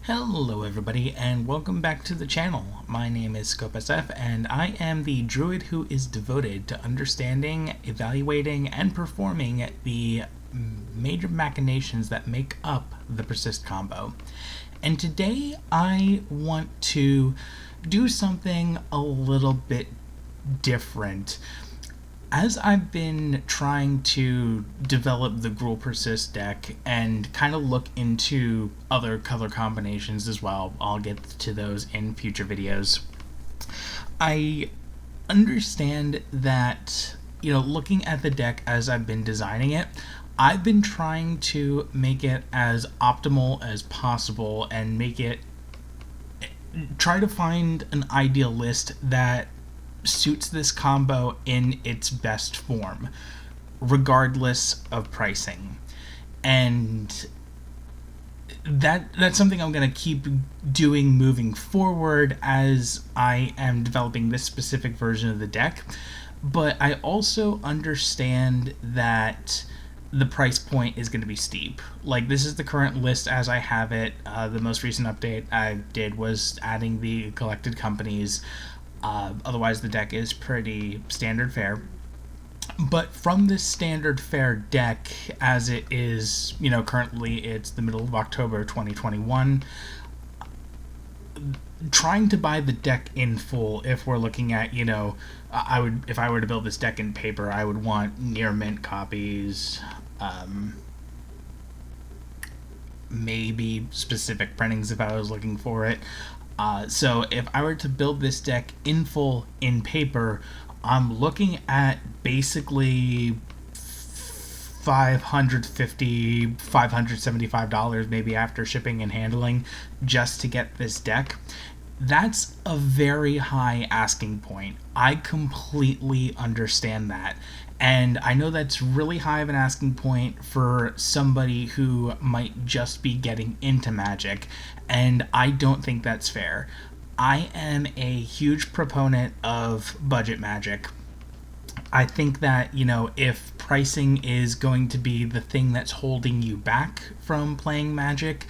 Hello everybody and welcome back to the channel. My name is ScopeSF and I am the druid who is devoted to understanding, evaluating, and performing the major machinations that make up the Persist combo. And today I want to do something a little bit different. As I've been trying to develop the Gruul Persist deck and kind of look into other color combinations as well, I'll get to those in future videos, I understand that, looking at the deck as I've been designing it, I've been trying to make it as optimal as possible and try to find an ideal list that suits this combo in its best form, regardless of pricing. And that's something I'm going to keep doing moving forward as I am developing this specific version of the deck. But I also understand that the price point is going to be steep. Like, this is the current list as I have it. The most recent update I did was adding the collected companies. Otherwise, the deck is pretty standard fare. But from this standard fare deck, as it is, currently it's the middle of October 2021, trying to buy the deck in full, if we're looking at, if I were to build this deck in paper, I would want near mint copies, maybe specific printings if I was looking for it. So if I were to build this deck in full in paper, I'm looking at basically $550, $575 maybe after shipping and handling just to get this deck. That's a very high asking point. I completely understand that. And I know that's really high of an asking point for somebody who might just be getting into Magic, and I don't think that's fair. I am a huge proponent of budget Magic. I think that, if pricing is going to be the thing that's holding you back from playing Magic,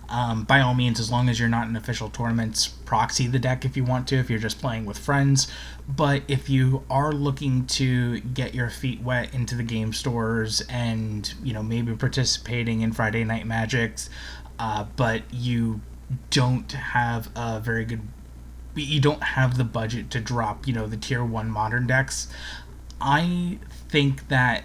by all means, as long as you're not in official tournaments, proxy the deck if you want to, if you're just playing with friends. But if you are looking to get your feet wet into the game stores and, maybe participating in Friday Night Magics, but you don't have you don't have the budget to drop, the tier 1 modern decks, I think that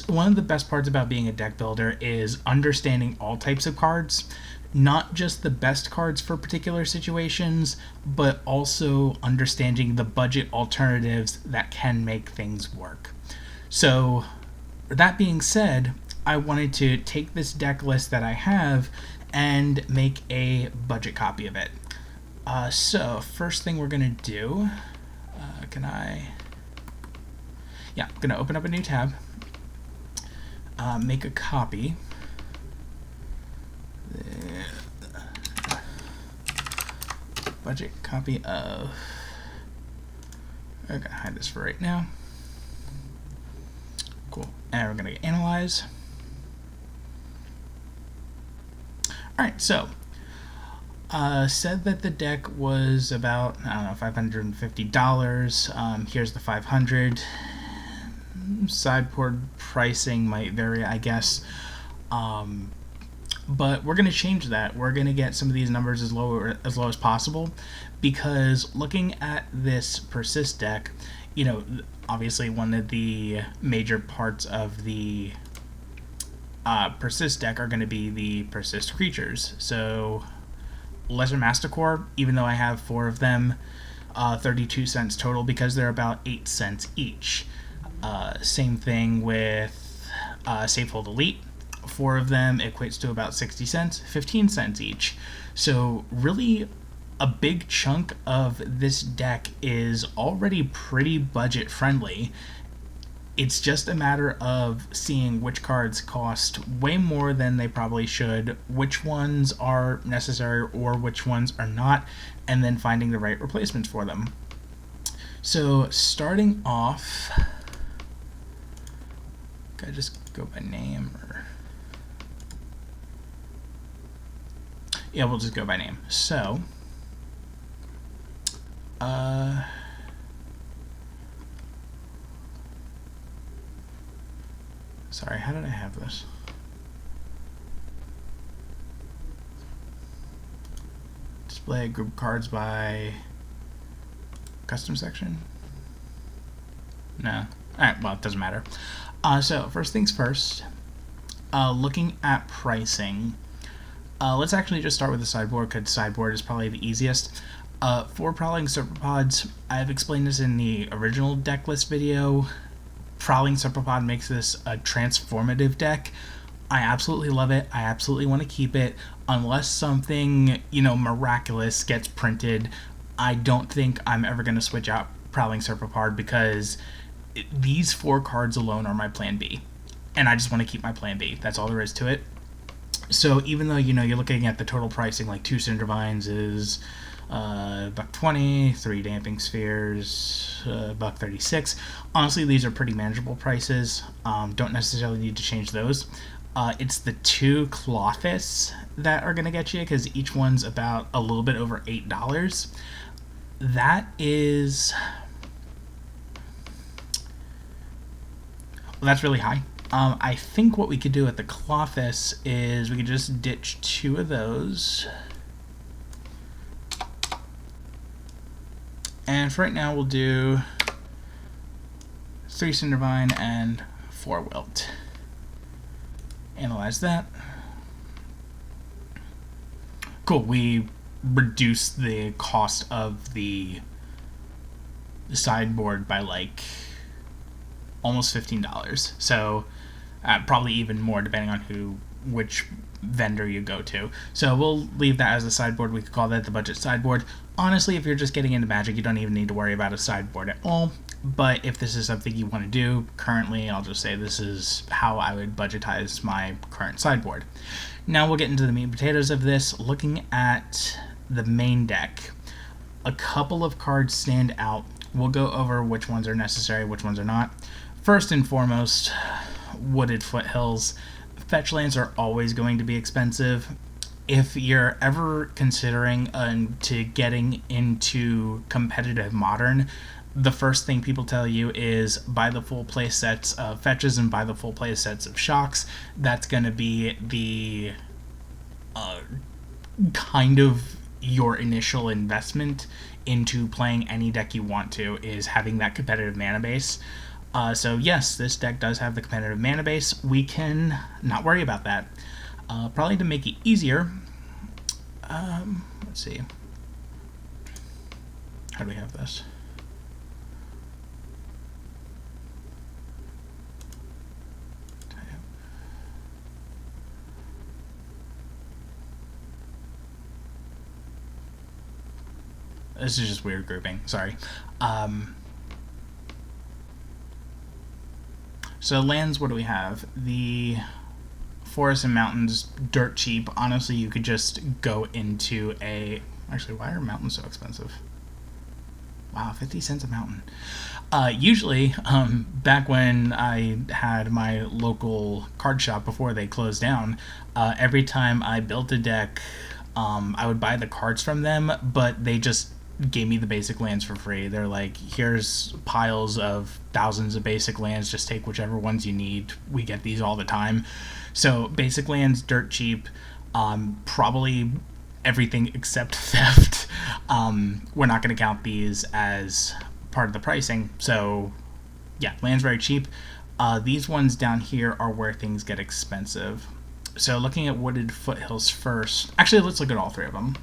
one of the best parts about being a deck builder is understanding all types of cards, not just the best cards for particular situations, but also understanding the budget alternatives that can make things work. So that being said, I wanted to take this deck list that I have and make a budget copy of it. So first thing we're gonna do, I'm gonna open up a new tab, make a copy. Budget copy of. I'm gonna hide this for right now. Cool. And we're gonna analyze. Alright, so said that the deck was about, $550. Here's the $500. Sideboard pricing might vary, I guess. But we're going to change that. We're going to get some of these numbers as low as possible, because looking at this Persist deck, obviously one of the major parts of the Persist deck are going to be the Persist creatures. So Lesser Masticore, even though I have 4 of them, 32 cents total because they're about 8 cents each. Same thing with Safehold Elite. 4 of them equates to about 60 cents, 15 cents each. So really a big chunk of this deck is already pretty budget friendly. It's just a matter of seeing which cards cost way more than they probably should, which ones are necessary or which ones are not, and then finding the right replacements for them. So starting off, can I just go by name? Or Yeah, we'll just go by name. So, sorry, how did I have this? Display group cards by custom section? No. Alright, well, it doesn't matter. So, first things first, looking at pricing, let's actually just start with the sideboard, because sideboard is probably the easiest. For Prowling Serpopods, I've explained this in the original deck list video. Prowling Serpopod makes this a transformative deck. I absolutely love it. I absolutely want to keep it. Unless something, miraculous gets printed, I don't think I'm ever going to switch out Prowling Serpopod, because these 4 cards alone are my plan B. And I just want to keep my plan B. That's all there is to it. So even though, you're looking at the total pricing, like 2 Cindervines is $1.20, 3 Damping Spheres, $1.36. Honestly, these are pretty manageable prices. Don't necessarily need to change those. It's the 2 Clothists that are going to get you, because each one's about a little bit over $8. That is... well, that's really high. I think what we could do at the Clothists is we could just ditch 2 of those. And for right now, we'll do 3 Cindervine and 4 Wilt. Analyze that. Cool, we reduced the cost of the sideboard by like almost $15. So probably even more depending on which vendor you go to. So we'll leave that as a sideboard. We could call that the budget sideboard. Honestly, if you're just getting into Magic, you don't even need to worry about a sideboard at all. But if this is something you want to do, currently, I'll just say this is how I would budgetize my current sideboard. Now we'll get into the meat and potatoes of this. Looking at the main deck, a couple of cards stand out. We'll go over which ones are necessary, which ones are not. First and foremost, Wooded Foothills. Fetch lands are always going to be expensive. If you're ever considering to getting into competitive Modern, the first thing people tell you is buy the full play sets of fetches and buy the full play sets of shocks. That's going to be the kind of your initial investment into playing any deck you want to, is having that competitive mana base. So yes, this deck does have the competitive mana base. We can not worry about that. Probably to make it easier, let's see. How do we have this? This is just weird grouping, sorry. So lands, what do we have? The Forests and Mountains, dirt cheap. Honestly, you could just go into a... Actually, why are mountains so expensive? Wow, 50 cents a mountain. Usually, back when I had my local card shop before they closed down, every time I built a deck, I would buy the cards from them, but they just gave me the basic lands for free. They're like, here's piles of thousands of basic lands, just take whichever ones you need. We get these all the time. So basic lands, dirt cheap, probably everything except theft. We're not going to count these as part of the pricing. So yeah, land's very cheap. These ones down here are where things get expensive. So looking at Wooded Foothills first, actually let's look at all 3 of them.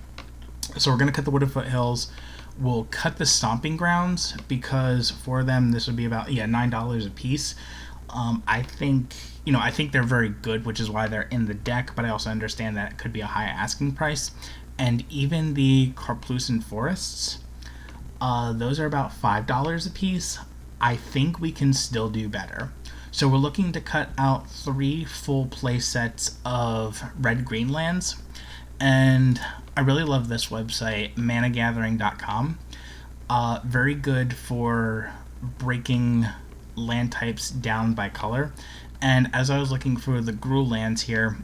So we're going to cut the Wooded Foothills. We'll cut the Stomping Grounds, because for them this would be about $9 a piece. I think they're very good, which is why they're in the deck, but I also understand that it could be a high asking price. And even the Carplucent Forests, those are about $5 a piece. I think we can still do better. So we're looking to cut out 3 full play sets of red-green lands. And I really love this website, managathering.com. Very good for breaking land types down by color. And as I was looking for the Gruul lands here,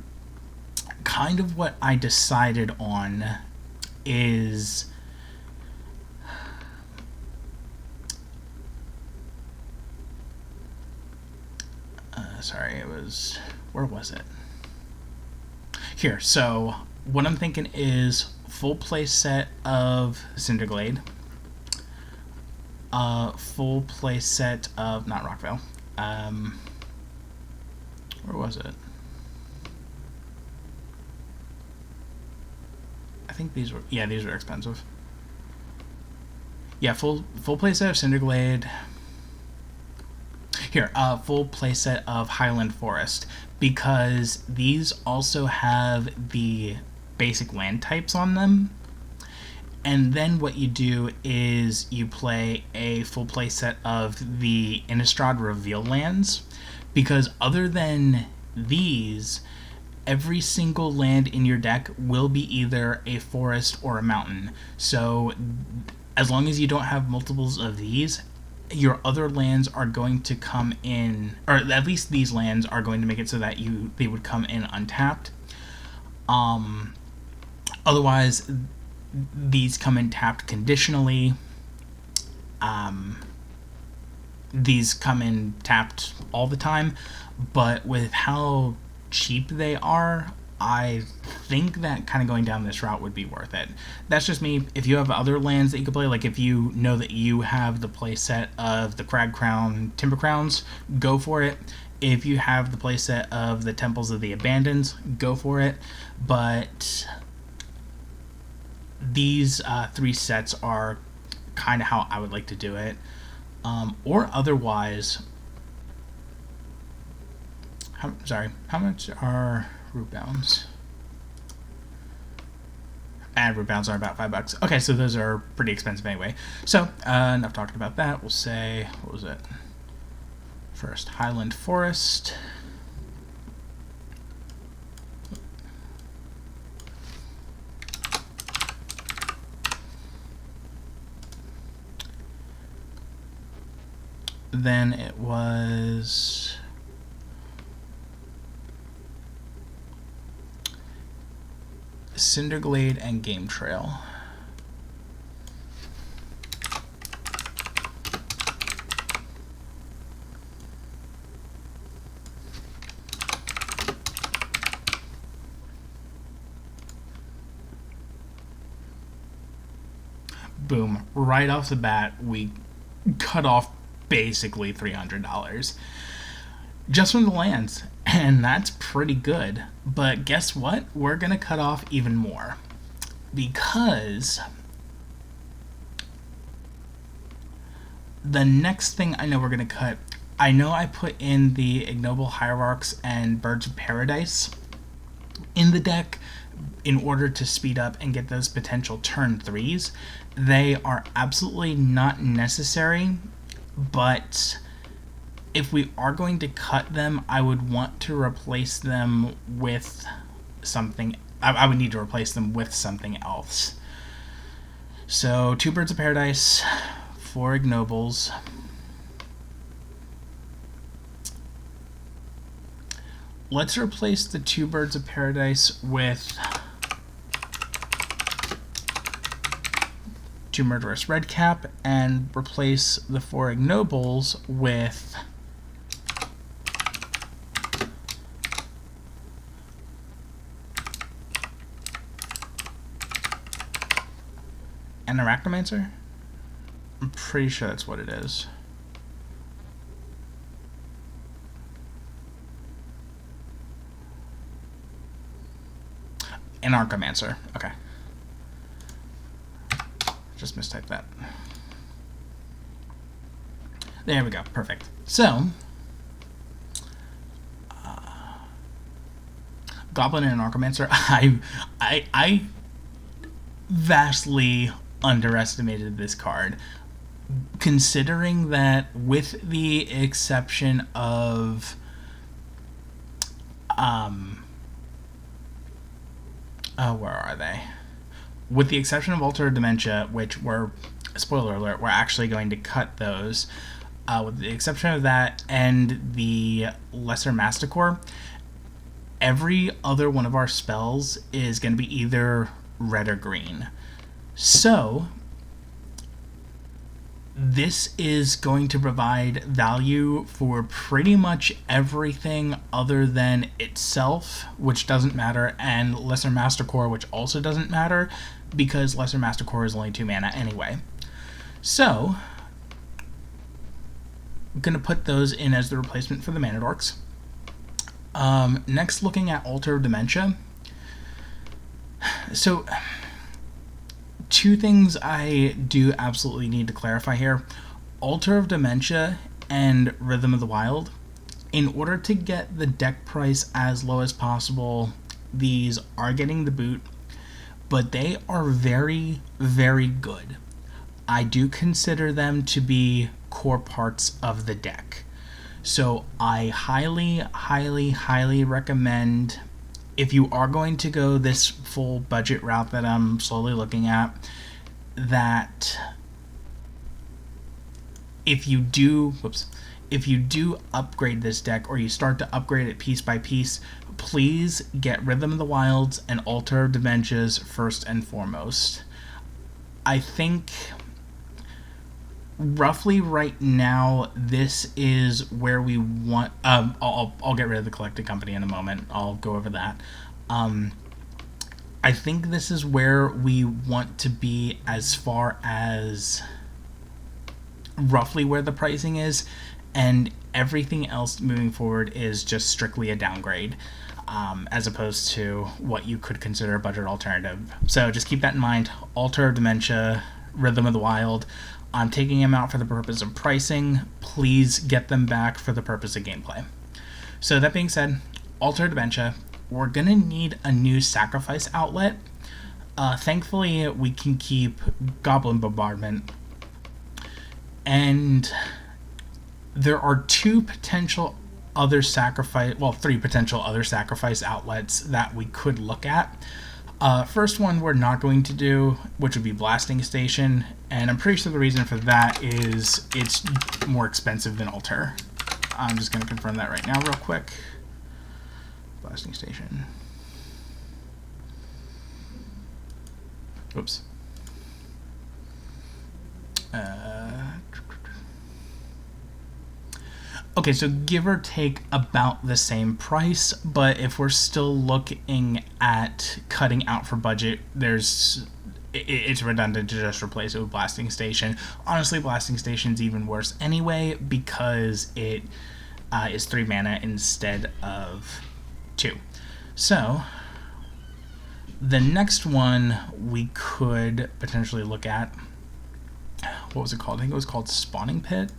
kind of what I decided on is where was it? Here. So what I'm thinking is full play set of Cinderglade, full play set of not Rockvale. Where was it? I think these were expensive. Yeah, full playset of Cinderglade. Here, full playset of Highland Forest, because these also have the basic land types on them. And then what you do is you play a full playset of the Innistrad Reveal lands, because other than these, every single land in your deck will be either a forest or a mountain. So as long as you don't have multiples of these, your other lands are going to come in, or at least these lands are going to make it so that they would come in untapped. Otherwise, these come in tapped conditionally. These come in tapped all the time, but with how cheap they are, I think that kind of going down this route would be worth it. That's just me. If you have other lands that you could play, like if you know that you have the playset of the Crag Crown Timber Crowns, go for it. If you have the playset of the Temples of the Abandons, go for it. But these three sets are kind of how I would like to do it. Or otherwise, how much are root bounds? And root bounds are about $5. Okay, so those are pretty expensive anyway. So, enough talking about that. We'll say, what was it? First, Highland Forest. Then it was Cinderglade and Game Trail. Boom. Right off the bat, we cut off basically $300 just from the lands, and that's pretty good. But guess what? We're gonna cut off even more, because the next thing I know we're gonna cut, I know I put in the Ignoble Hierarchs and Birds of Paradise in the deck in order to speed up and get those potential turn 3s. They are absolutely not necessary, but if we are going to cut them, I would want to replace them with something. I would need to replace them with something else. So 2 Birds of Paradise, 4 Ignobles. Let's replace the 2 Birds of Paradise with 2 Murderous Redcap, and replace the 4 Ignobles with an Arachnomancer? I'm pretty sure that's what it is. An Archamancer. Okay. Just mistyped that. There we go. Perfect. So, Goblin and Archamancer. I vastly underestimated this card, considering that, with the exception of where are they? With the exception of Altar of Dementia, which we're, spoiler alert, we're actually going to cut those. With the exception of that and the Lesser Masticore, every other one of our spells is going to be either red or green. So this is going to provide value for pretty much everything other than itself, which doesn't matter, and Lesser Master Core, which also doesn't matter, because Lesser Master Core is only 2 mana anyway. So I'm going to put those in as the replacement for the Mana Dorks. Next, looking at Altar of Dementia. So, two things I do absolutely need to clarify here. Altar of Dementia and Rhythm of the Wild. In order to get the deck price as low as possible, these are getting the boot, but they are very, very good. I do consider them to be core parts of the deck. So I highly, highly, highly recommend, if you are going to go this full budget route that I'm slowly looking at, that if you do upgrade this deck, or you start to upgrade it piece by piece, please get Rhythm of the Wilds and Altar of Dementias first and foremost. I think roughly right now, this is where we want. I'll get rid of the collected company in a moment. I'll go over that. I think this is where we want to be as far as roughly where the pricing is, and everything else moving forward is just strictly a downgrade, as opposed to what you could consider a budget alternative. So just keep that in mind. Altar of Dementia, Rhythm of the Wild. I'm taking them out for the purpose of pricing. Please get them back for the purpose of gameplay. So that being said, Altar of Dementia, we're going to need a new sacrifice outlet. Thankfully, we can keep Goblin Bombardment. And there are three potential other sacrifice outlets that we could look at. First one we're not going to do, which would be Blasting Station, and I'm pretty sure the reason for that is it's more expensive than Altar. I'm just going to confirm that right now real quick. Blasting Station. Oops. Okay, so give or take about the same price, but if we're still looking at cutting out for budget, it's redundant to just replace it with Blasting Station. Honestly, Blasting Station's even worse anyway, because it is 3 mana instead of 2. So the next one we could potentially look at, what was it called? I think it was called Spawning Pit.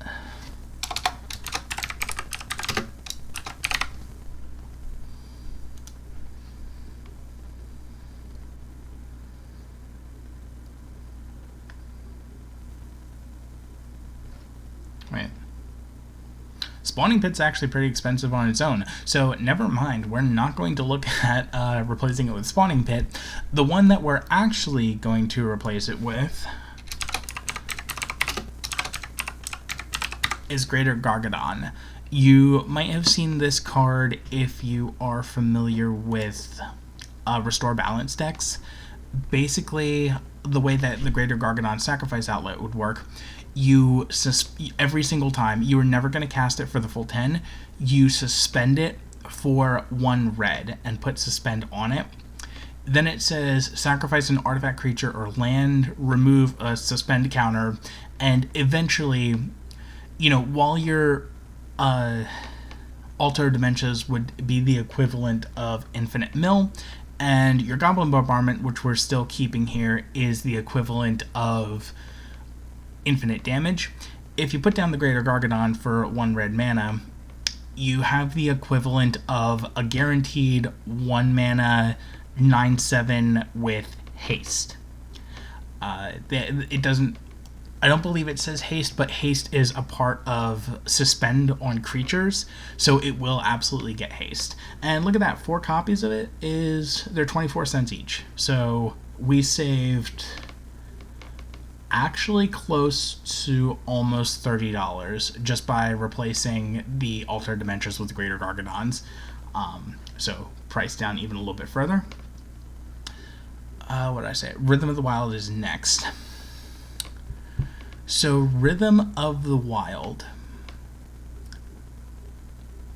Wait. Spawning Pit's actually pretty expensive on its own, so never mind, we're not going to look at replacing it with Spawning Pit. The one that we're actually going to replace it with is Greater Gargadon. You might have seen this card if you are familiar with Restore Balance decks. Basically, the way that the Greater Gargadon Sacrifice Outlet would work, every single time, you are never going to cast it for the full 10, you suspend it for 1 red and put Suspend on it. Then it says sacrifice an artifact, creature, or land, remove a suspend counter, and eventually, while your Altar of Dementias would be the equivalent of Infinite Mill, and your Goblin Bombardment, which we're still keeping here, is the equivalent of infinite damage. If you put down the Greater Gargadon for 1 red mana, you have the equivalent of a guaranteed 1 mana 9/7 with haste. It doesn't. I don't believe it says haste, but haste is a part of suspend on creatures, so it will absolutely get haste. And look at that, 4 copies of it they're 24 cents each. So we saved actually close to almost $30 just by replacing the Altar Dementias with Greater Gargadons. So price down even a little bit further. What did I say? Rhythm of the Wild is next. So Rhythm of the Wild,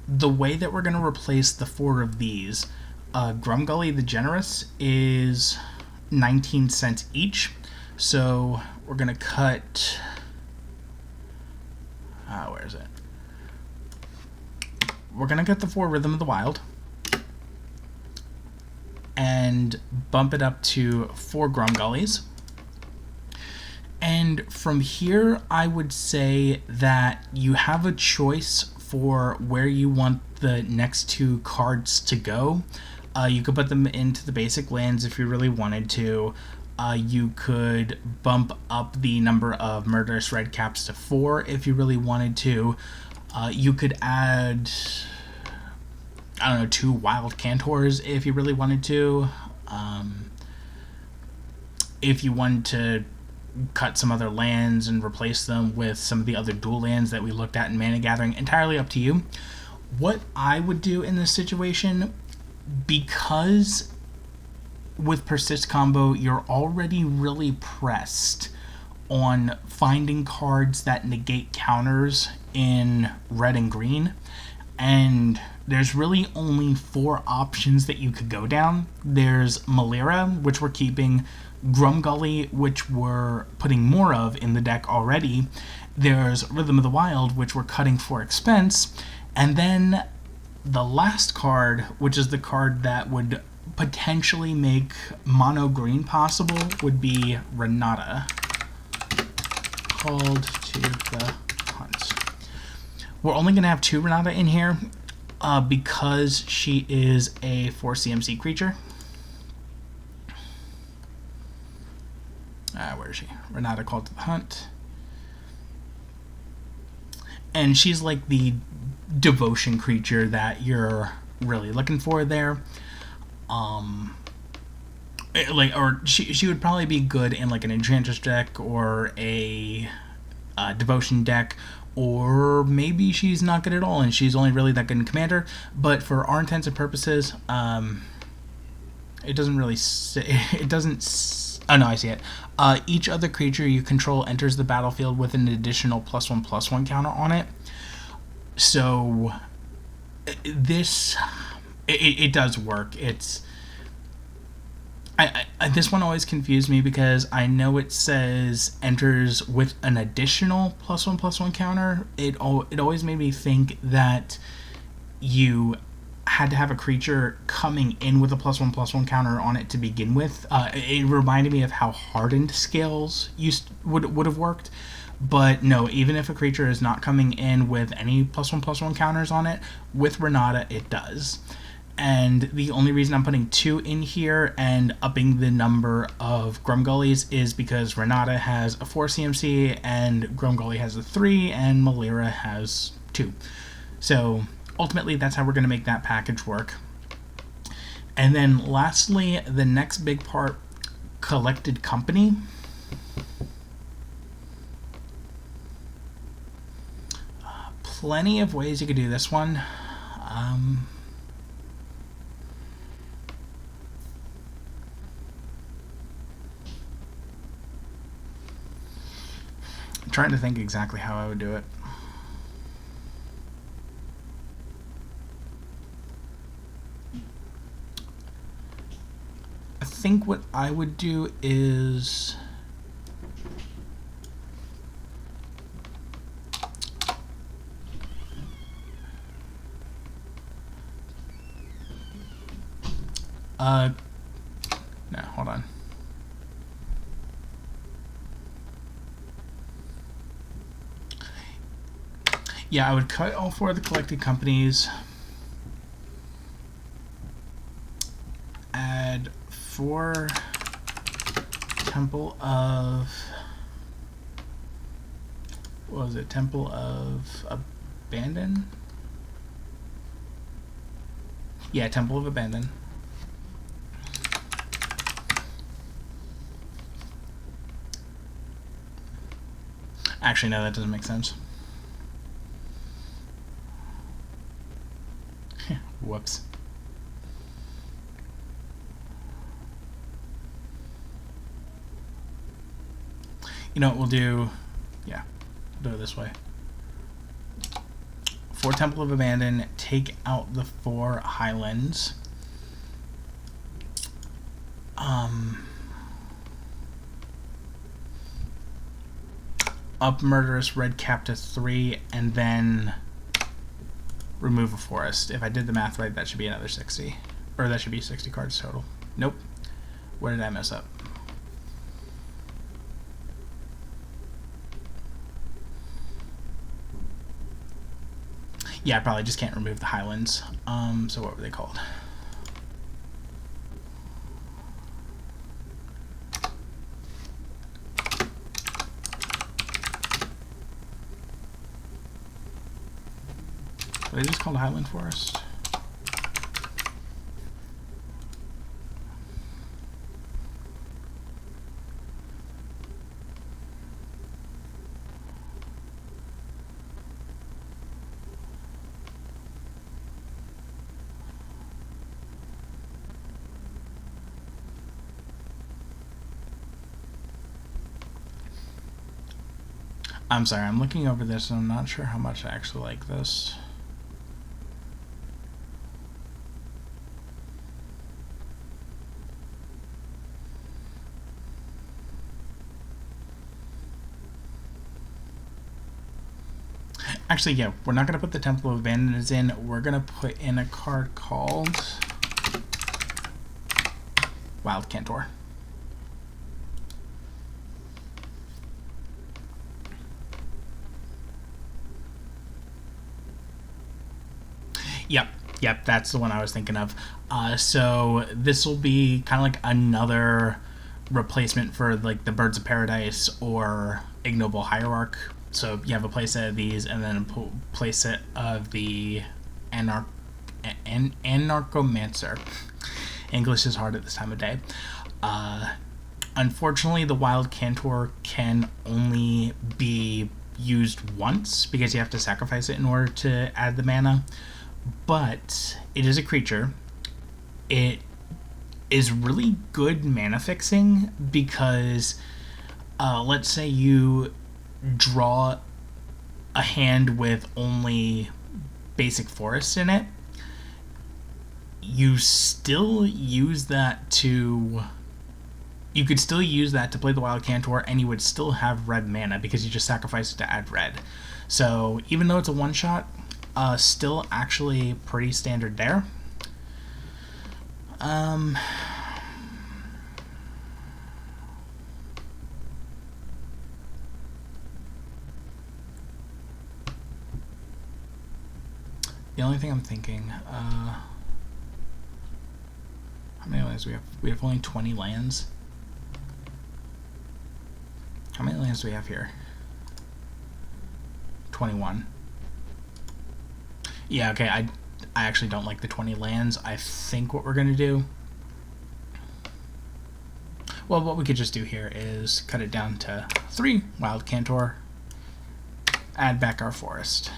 the way that we're going to replace the 4 of these, Grumgully the Generous is 19 cents each. So we're going to cut... where is it? We're going to cut the 4 Rhythm of the Wild and bump it up to 4 Grumgullys. And from here, I would say that you have a choice for where you want the next 2 cards to go. You could put them into the basic lands if you really wanted to. You could bump up the number of Murderous Redcaps to 4 if you really wanted to. You could add, I don't know, 2 Wild Cantors if you really wanted to. If you wanted to cut some other lands and replace them with some of the other dual lands that we looked at in Mana Gathering, entirely up to you. What I would do in this situation, because with Persist combo, you're already really pressed on finding cards that negate counters in red and green, and there's really only 4 options that you could go down. There's Malira, which we're keeping, Grumgully, which we're putting more of in the deck already, there's Rhythm of the Wild, which we're cutting for expense, and then the last card, which is the card that would potentially make mono green possible, would be Renata. Called to the Hunt. We're only going to have 2 Renata in here because she is a 4 CMC creature. Where is she? Renata Called to the Hunt. And she's like the devotion creature that you're really looking for there. She would probably be good in like an Enchantress deck or a devotion deck, or maybe she's not good at all and she's only really that good in Commander. But for our intents and purposes, it doesn't really say, it doesn't. Oh no, I see it. Each other creature you control enters the battlefield with an additional +1/+1 counter on it. So this, it does work. It's this one always confused me because I know it says enters with an additional +1/+1 counter. It always made me think that you had to have a creature coming in with a +1/+1 counter on it to begin with. It reminded me of how Hardened Scales would have worked. But no, even if a creature is not coming in with any +1/+1 counters on it, with Renata it does. And the only reason I'm putting 2 in here and upping the number of Grumgullys is because Renata has a 4 CMC and Grumgully has a 3 and Malira has 2. So ultimately that's how we're going to make that package work. And then lastly, the next big part, Collected Company. Plenty of ways you could do this one. I'm trying to think exactly how I would do it. I think what I would do is no, hold on. Yeah, I would cut all 4 of the Collected Companies, add 4 Temple of, what was it, Temple of Abandon? Yeah, Temple of Abandon. Actually, no, that doesn't make sense. Whoops. You know what we'll do? Yeah, we'll do it this way. For Temple of Abandon, take out the 4 Highlands. Up Murderous Red Cap to 3, and then remove a forest. If I did the math right, that should be another 60. Or that should be 60 cards total. Nope. Where did I mess up? Yeah, I probably just can't remove the Highlands. So what were they called? Are they just called Highland Forest? I'm sorry, I'm looking over this and I'm not sure how much I actually like this. Actually, yeah, we're not going to put the Temple of Abandoners in. We're going to put in a card called Wild Cantor. Yep, that's the one I was thinking of. So this will be kind of like another replacement for like the Birds of Paradise or Ignoble Hierarch. So you have a playset of these, and then a playset of the Anarchomancer. English is hard at this time of day. Unfortunately, the Wild Cantor can only be used once because you have to sacrifice it in order to add the mana. But it is a creature. It is really good mana fixing because let's say you draw a hand with only basic forests in it, you still use that to you could still use that to play the Wild Cantor, and you would still have red mana because you just sacrifice it to add red. So even though it's a one shot, still actually pretty standard there. The only thing I'm thinking, how many lands do we have? We have only 20 lands. How many lands do we have here? 21. Yeah, okay, I actually don't like the 20 lands. I think what we're going to do... Well, what we could just do here is cut it down to 3 Wild Cantor, add back our forest.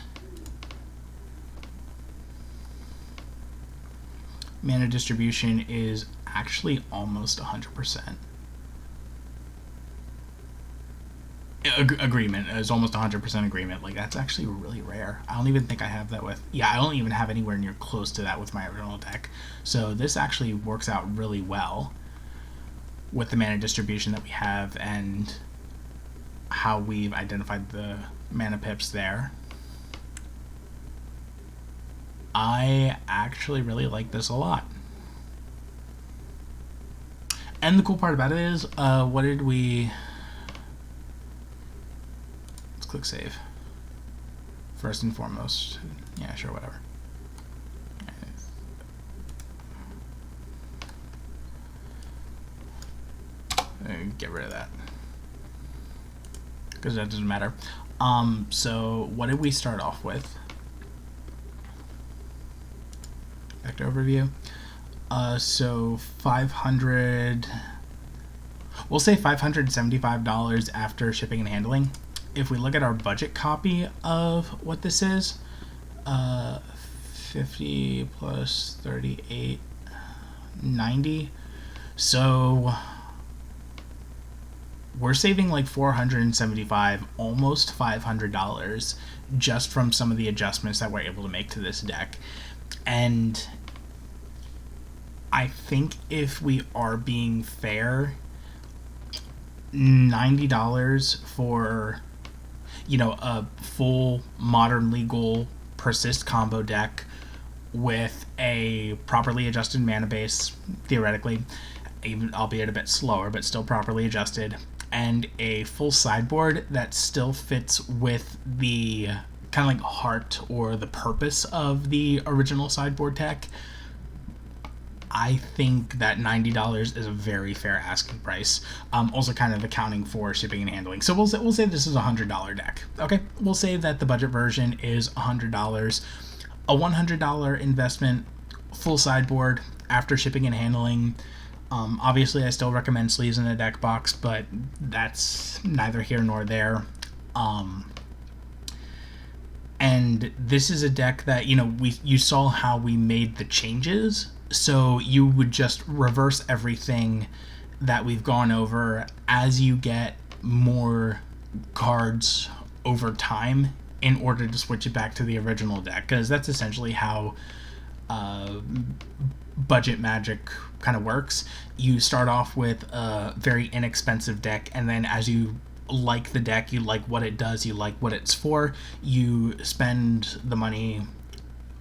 Mana distribution is actually almost 100%. Agreement is almost 100% agreement. Like, that's actually really rare. I don't even think I have that with... Yeah, I don't even have anywhere near close to that with my original deck. So this actually works out really well with the mana distribution that we have and how we've identified the mana pips there. I actually really like this a lot. And the cool part about it is, what did we... Let's click save. First and foremost. Yeah, sure, whatever. Get rid of that. Because that doesn't matter. So what did we start off with? Back to overview. So 500, we'll say $575 after shipping and handling. If we look at our budget copy of what this is, 50 plus 38, 90. So we're saving like $475, almost $500 just from some of the adjustments that we're able to make to this deck. And I think if we are being fair, $90 for, you know, a full modern legal persist combo deck with a properly adjusted mana base, theoretically, even albeit a bit slower, but still properly adjusted, and a full sideboard that still fits with the kind of like heart or the purpose of the original sideboard deck, I think that $90 is a very fair asking price. Also, kind of accounting for shipping and handling. So we'll say this is a $100 deck. Okay, we'll say that the budget version is $100. A $100 investment, full sideboard after shipping and handling. Obviously, I still recommend sleeves in a deck box, but that's neither here nor there. And this is a deck that, you know, you saw how we made the changes. So you would just reverse everything that we've gone over as you get more cards over time in order to switch it back to the original deck, because that's essentially how budget Magic kind of works. You start off with a very inexpensive deck, and then as you like the deck, you like what it does, you like what it's for, you spend the money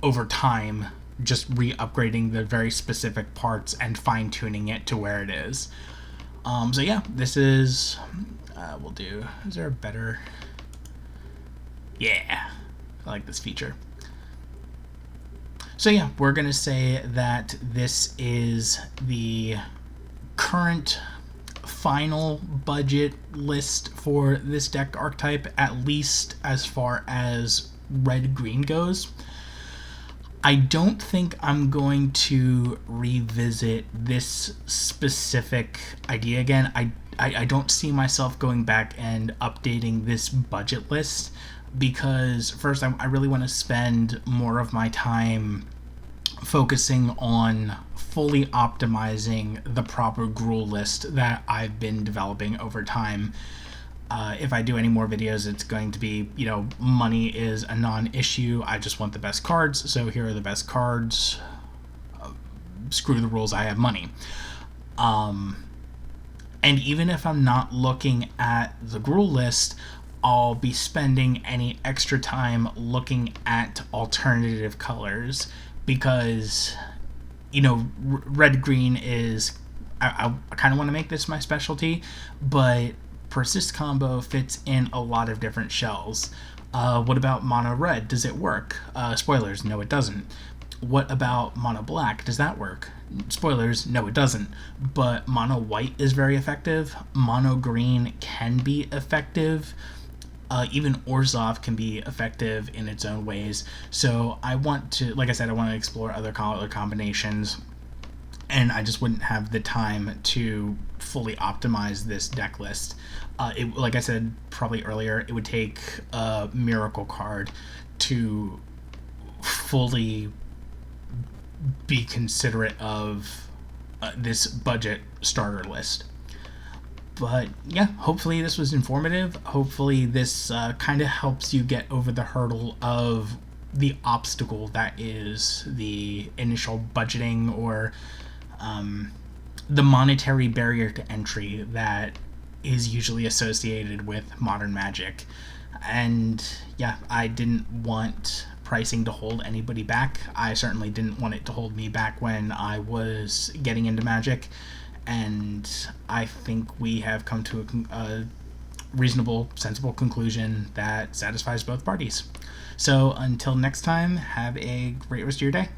over time just re-upgrading the very specific parts and fine-tuning it to where it is. So yeah, this is we'll do, is there a better, yeah, I like this feature. So yeah, we're gonna say that this is the current final budget list for this deck archetype, at least as far as red-green goes. I don't think I'm going to revisit this specific idea again. I don't see myself going back and updating this budget list, because first, I really want to spend more of my time focusing on fully optimizing the proper Gruul list that I've been developing over time. If I do any more videos, it's going to be, you know, money is a non-issue. I just want the best cards, so here are the best cards. Screw the rules, I have money. And even if I'm not looking at the Gruul list, I'll be spending any extra time looking at alternative colors, because, you know, red-green is, I kind of want to make this my specialty, but Persist combo fits in a lot of different shells. What about mono red? Does it work? Spoilers, no it doesn't. What about mono black? Does that work? Spoilers, no it doesn't. But mono white is very effective. Mono green can be effective. Even Orzhov can be effective in its own ways. So I want to, like I said, I want to explore other color combinations, and I just wouldn't have the time to fully optimize this deck list. Like I said probably earlier, it would take a miracle card to fully be considerate of this budget starter list. But yeah, hopefully this was informative. Hopefully this kind of helps you get over the hurdle of the obstacle that is the initial budgeting, or the monetary barrier to entry that is usually associated with modern Magic. And yeah, I didn't want pricing to hold anybody back. I certainly didn't want it to hold me back when I was getting into Magic, and I think we have come to a reasonable, sensible conclusion that satisfies both parties. So until next time, have a great rest of your day.